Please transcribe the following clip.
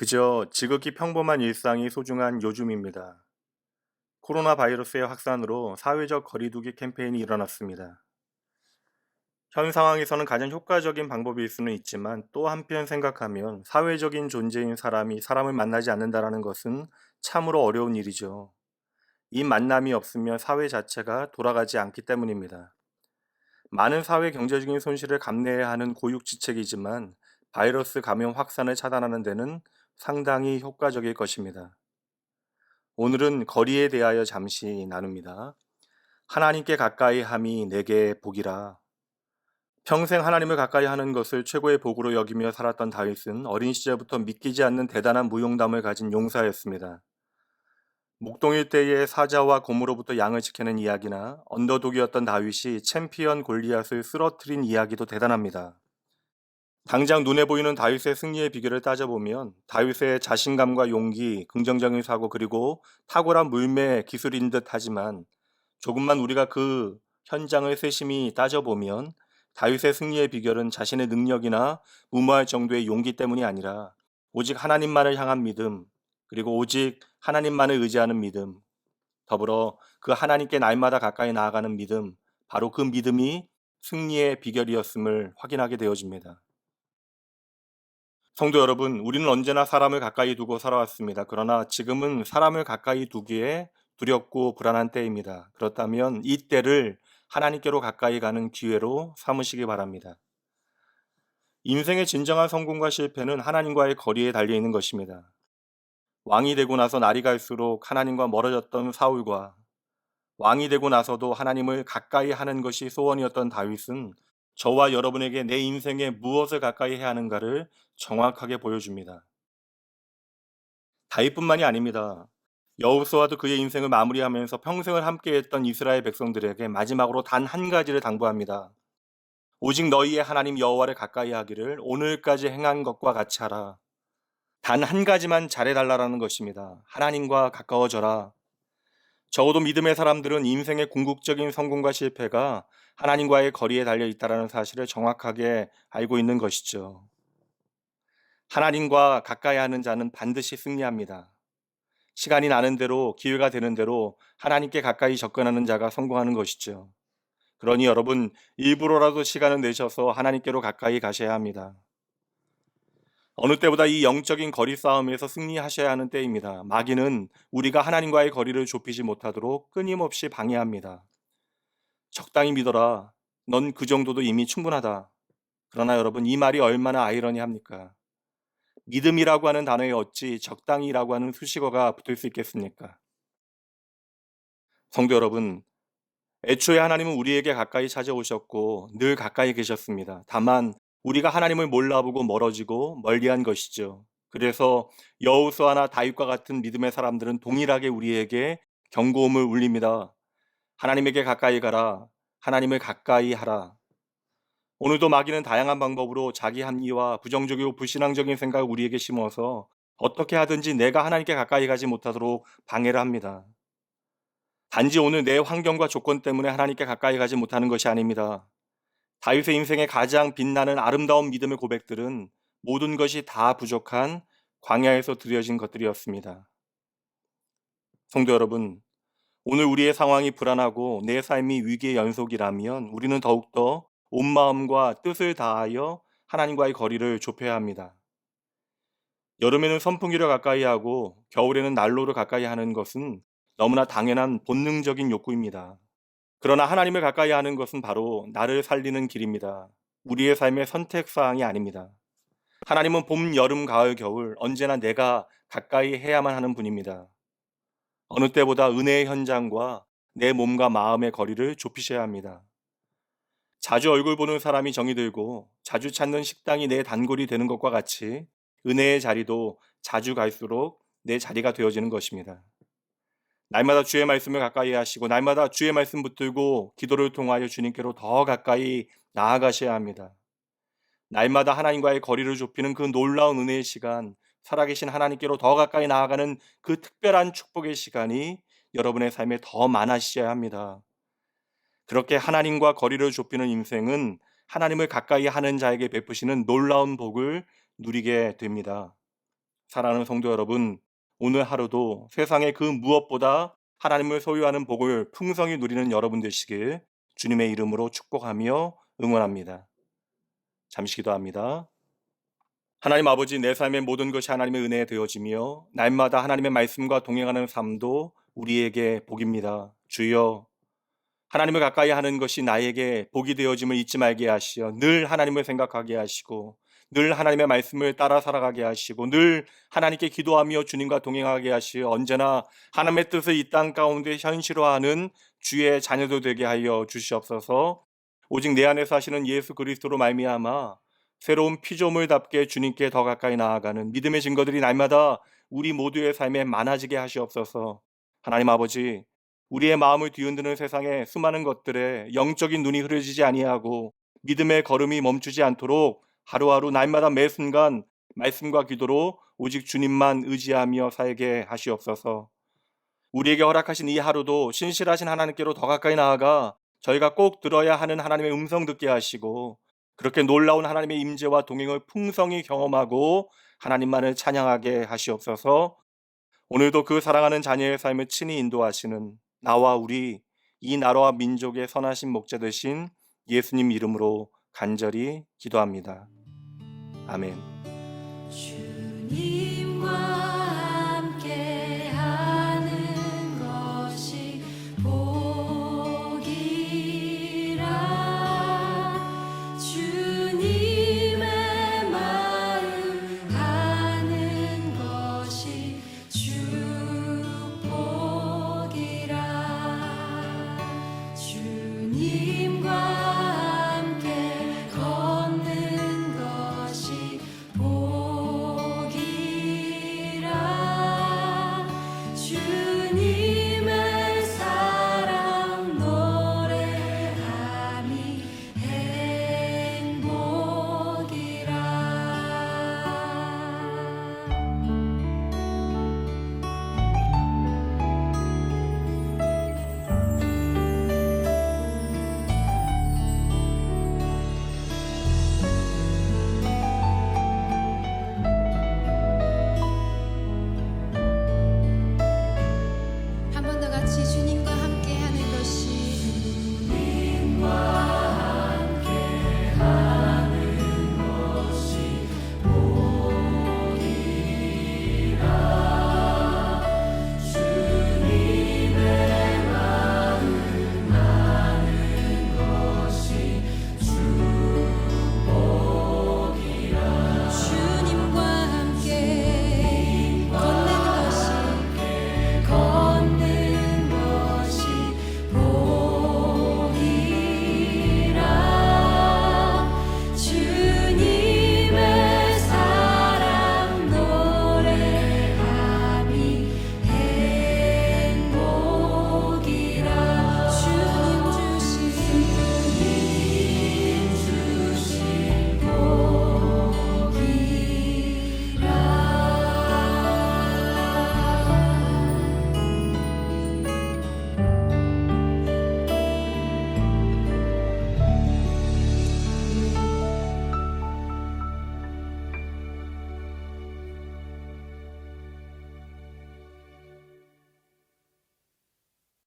그저 지극히 평범한 일상이 소중한 요즘입니다. 코로나 바이러스의 확산으로 사회적 거리두기 캠페인이 일어났습니다. 현 상황에서는 가장 효과적인 방법일 수는 있지만 또 한편 생각하면 사회적인 존재인 사람이 사람을 만나지 않는다는 것은 참으로 어려운 일이죠. 이 만남이 없으면 사회 자체가 돌아가지 않기 때문입니다. 많은 사회 경제적인 손실을 감내해야 하는 고육지책이지만 바이러스 감염 확산을 차단하는 데는 상당히 효과적일 것입니다. 오늘은 거리에 대하여 잠시 나눕니다. 하나님께 가까이 함이 내게 복이라. 평생 하나님을 가까이 하는 것을 최고의 복으로 여기며 살았던 다윗은 어린 시절부터 믿기지 않는 대단한 무용담을 가진 용사였습니다. 목동일 때의 사자와 곰으로부터 양을 지키는 이야기나 언더독이었던 다윗이 챔피언 골리앗을 쓰러뜨린 이야기도 대단합니다. 당장 눈에 보이는 다윗의 승리의 비결을 따져보면 다윗의 자신감과 용기, 긍정적인 사고 그리고 탁월한 물매 기술인 듯 하지만 조금만 우리가 그 현장을 세심히 따져보면 다윗의 승리의 비결은 자신의 능력이나 무모할 정도의 용기 때문이 아니라 오직 하나님만을 향한 믿음, 그리고 오직 하나님만을 의지하는 믿음, 더불어 그 하나님께 날마다 가까이 나아가는 믿음, 바로 그 믿음이 승리의 비결이었음을 확인하게 되어집니다. 성도 여러분, 우리는 언제나 사람을 가까이 두고 살아왔습니다. 그러나 지금은 사람을 가까이 두기에 두렵고 불안한 때입니다. 그렇다면 이 때를 하나님께로 가까이 가는 기회로 삼으시기 바랍니다. 인생의 진정한 성공과 실패는 하나님과의 거리에 달려 있는 것입니다. 왕이 되고 나서 날이 갈수록 하나님과 멀어졌던 사울과 왕이 되고 나서도 하나님을 가까이 하는 것이 소원이었던 다윗은 저와 여러분에게 내 인생에 무엇을 가까이 해야 하는가를 정확하게 보여줍니다. 다윗뿐만이 아닙니다. 여호수아도 그의 인생을 마무리하면서 평생을 함께했던 이스라엘 백성들에게 마지막으로 단 한 가지를 당부합니다. 오직 너희의 하나님 여호와를 가까이 하기를 오늘까지 행한 것과 같이 하라. 단 한 가지만 잘해달라는 것입니다. 하나님과 가까워져라. 적어도 믿음의 사람들은 인생의 궁극적인 성공과 실패가 하나님과의 거리에 달려 있다는 사실을 정확하게 알고 있는 것이죠. 하나님과 가까이 하는 자는 반드시 승리합니다. 시간이 나는 대로, 기회가 되는 대로 하나님께 가까이 접근하는 자가 성공하는 것이죠. 그러니 여러분, 일부러라도 시간을 내셔서 하나님께로 가까이 가셔야 합니다. 어느 때보다 이 영적인 거리 싸움에서 승리하셔야 하는 때입니다. 마귀는 우리가 하나님과의 거리를 좁히지 못하도록 끊임없이 방해합니다. 적당히 믿어라. 넌 그 정도도 이미 충분하다. 그러나 여러분, 이 말이 얼마나 아이러니합니까? 믿음이라고 하는 단어에 어찌 적당히라고 하는 수식어가 붙을 수 있겠습니까? 성도 여러분, 애초에 하나님은 우리에게 가까이 찾아오셨고 늘 가까이 계셨습니다. 다만 우리가 하나님을 몰라보고 멀어지고 멀리한 것이죠. 그래서 여호수아나 다윗과 같은 믿음의 사람들은 동일하게 우리에게 경고음을 울립니다. 하나님에게 가까이 가라. 하나님을 가까이 하라. 오늘도 마귀는 다양한 방법으로 자기 합리와 부정적이고 불신앙적인 생각을 우리에게 심어서 어떻게 하든지 내가 하나님께 가까이 가지 못하도록 방해를 합니다. 단지 오늘 내 환경과 조건 때문에 하나님께 가까이 가지 못하는 것이 아닙니다. 다윗의 인생의 가장 빛나는 아름다운 믿음의 고백들은 모든 것이 다 부족한 광야에서 드려진 것들이었습니다. 성도 여러분, 오늘 우리의 상황이 불안하고 내 삶이 위기의 연속이라면 우리는 더욱더 온 마음과 뜻을 다하여 하나님과의 거리를 좁혀야 합니다. 여름에는 선풍기를 가까이 하고 겨울에는 난로를 가까이 하는 것은 너무나 당연한 본능적인 욕구입니다. 그러나 하나님을 가까이 하는 것은 바로 나를 살리는 길입니다. 우리의 삶의 선택사항이 아닙니다. 하나님은 봄, 여름, 가을, 겨울 언제나 내가 가까이 해야만 하는 분입니다. 어느 때보다 은혜의 현장과 내 몸과 마음의 거리를 좁히셔야 합니다. 자주 얼굴 보는 사람이 정이 들고 자주 찾는 식당이 내 단골이 되는 것과 같이 은혜의 자리도 자주 갈수록 내 자리가 되어지는 것입니다. 날마다 주의 말씀을 가까이 하시고 날마다 주의 말씀 붙들고 기도를 통하여 주님께로 더 가까이 나아가셔야 합니다. 날마다 하나님과의 거리를 좁히는 그 놀라운 은혜의 시간, 살아계신 하나님께로 더 가까이 나아가는 그 특별한 축복의 시간이 여러분의 삶에 더 많아지셔야 합니다. 그렇게 하나님과 거리를 좁히는 인생은 하나님을 가까이 하는 자에게 베푸시는 놀라운 복을 누리게 됩니다. 사랑하는 성도 여러분, 오늘 하루도 세상의 그 무엇보다 하나님을 소유하는 복을 풍성히 누리는 여러분 되시길 주님의 이름으로 축복하며 응원합니다. 잠시 기도합니다. 하나님 아버지, 내 삶의 모든 것이 하나님의 은혜에 되어지며 날마다 하나님의 말씀과 동행하는 삶도 우리에게 복입니다. 주여, 하나님을 가까이 하는 것이 나에게 복이 되어짐을 잊지 말게 하시어 늘 하나님을 생각하게 하시고 늘 하나님의 말씀을 따라 살아가게 하시고 늘 하나님께 기도하며 주님과 동행하게 하시어 언제나 하나님의 뜻을 이 땅 가운데 현실화하는 주의 자녀도 되게 하여 주시옵소서. 오직 내 안에 사시는 예수 그리스도로 말미암아 새로운 피조물답게 주님께 더 가까이 나아가는 믿음의 증거들이 날마다 우리 모두의 삶에 많아지게 하시옵소서. 하나님 아버지, 우리의 마음을 뒤흔드는 세상의 수많은 것들에 영적인 눈이 흐려지지 아니하고 믿음의 걸음이 멈추지 않도록 하루하루 날마다 매 순간 말씀과 기도로 오직 주님만 의지하며 살게 하시옵소서. 우리에게 허락하신 이 하루도 신실하신 하나님께로 더 가까이 나아가 저희가 꼭 들어야 하는 하나님의 음성 듣게 하시고 그렇게 놀라운 하나님의 임재와 동행을 풍성히 경험하고 하나님만을 찬양하게 하시옵소서. 오늘도 그 사랑하는 자녀의 삶을 친히 인도하시는 나와 우리 이 나라와 민족의 선하신 목자 되신 예수님 이름으로 간절히 기도합니다. 아멘. 주님과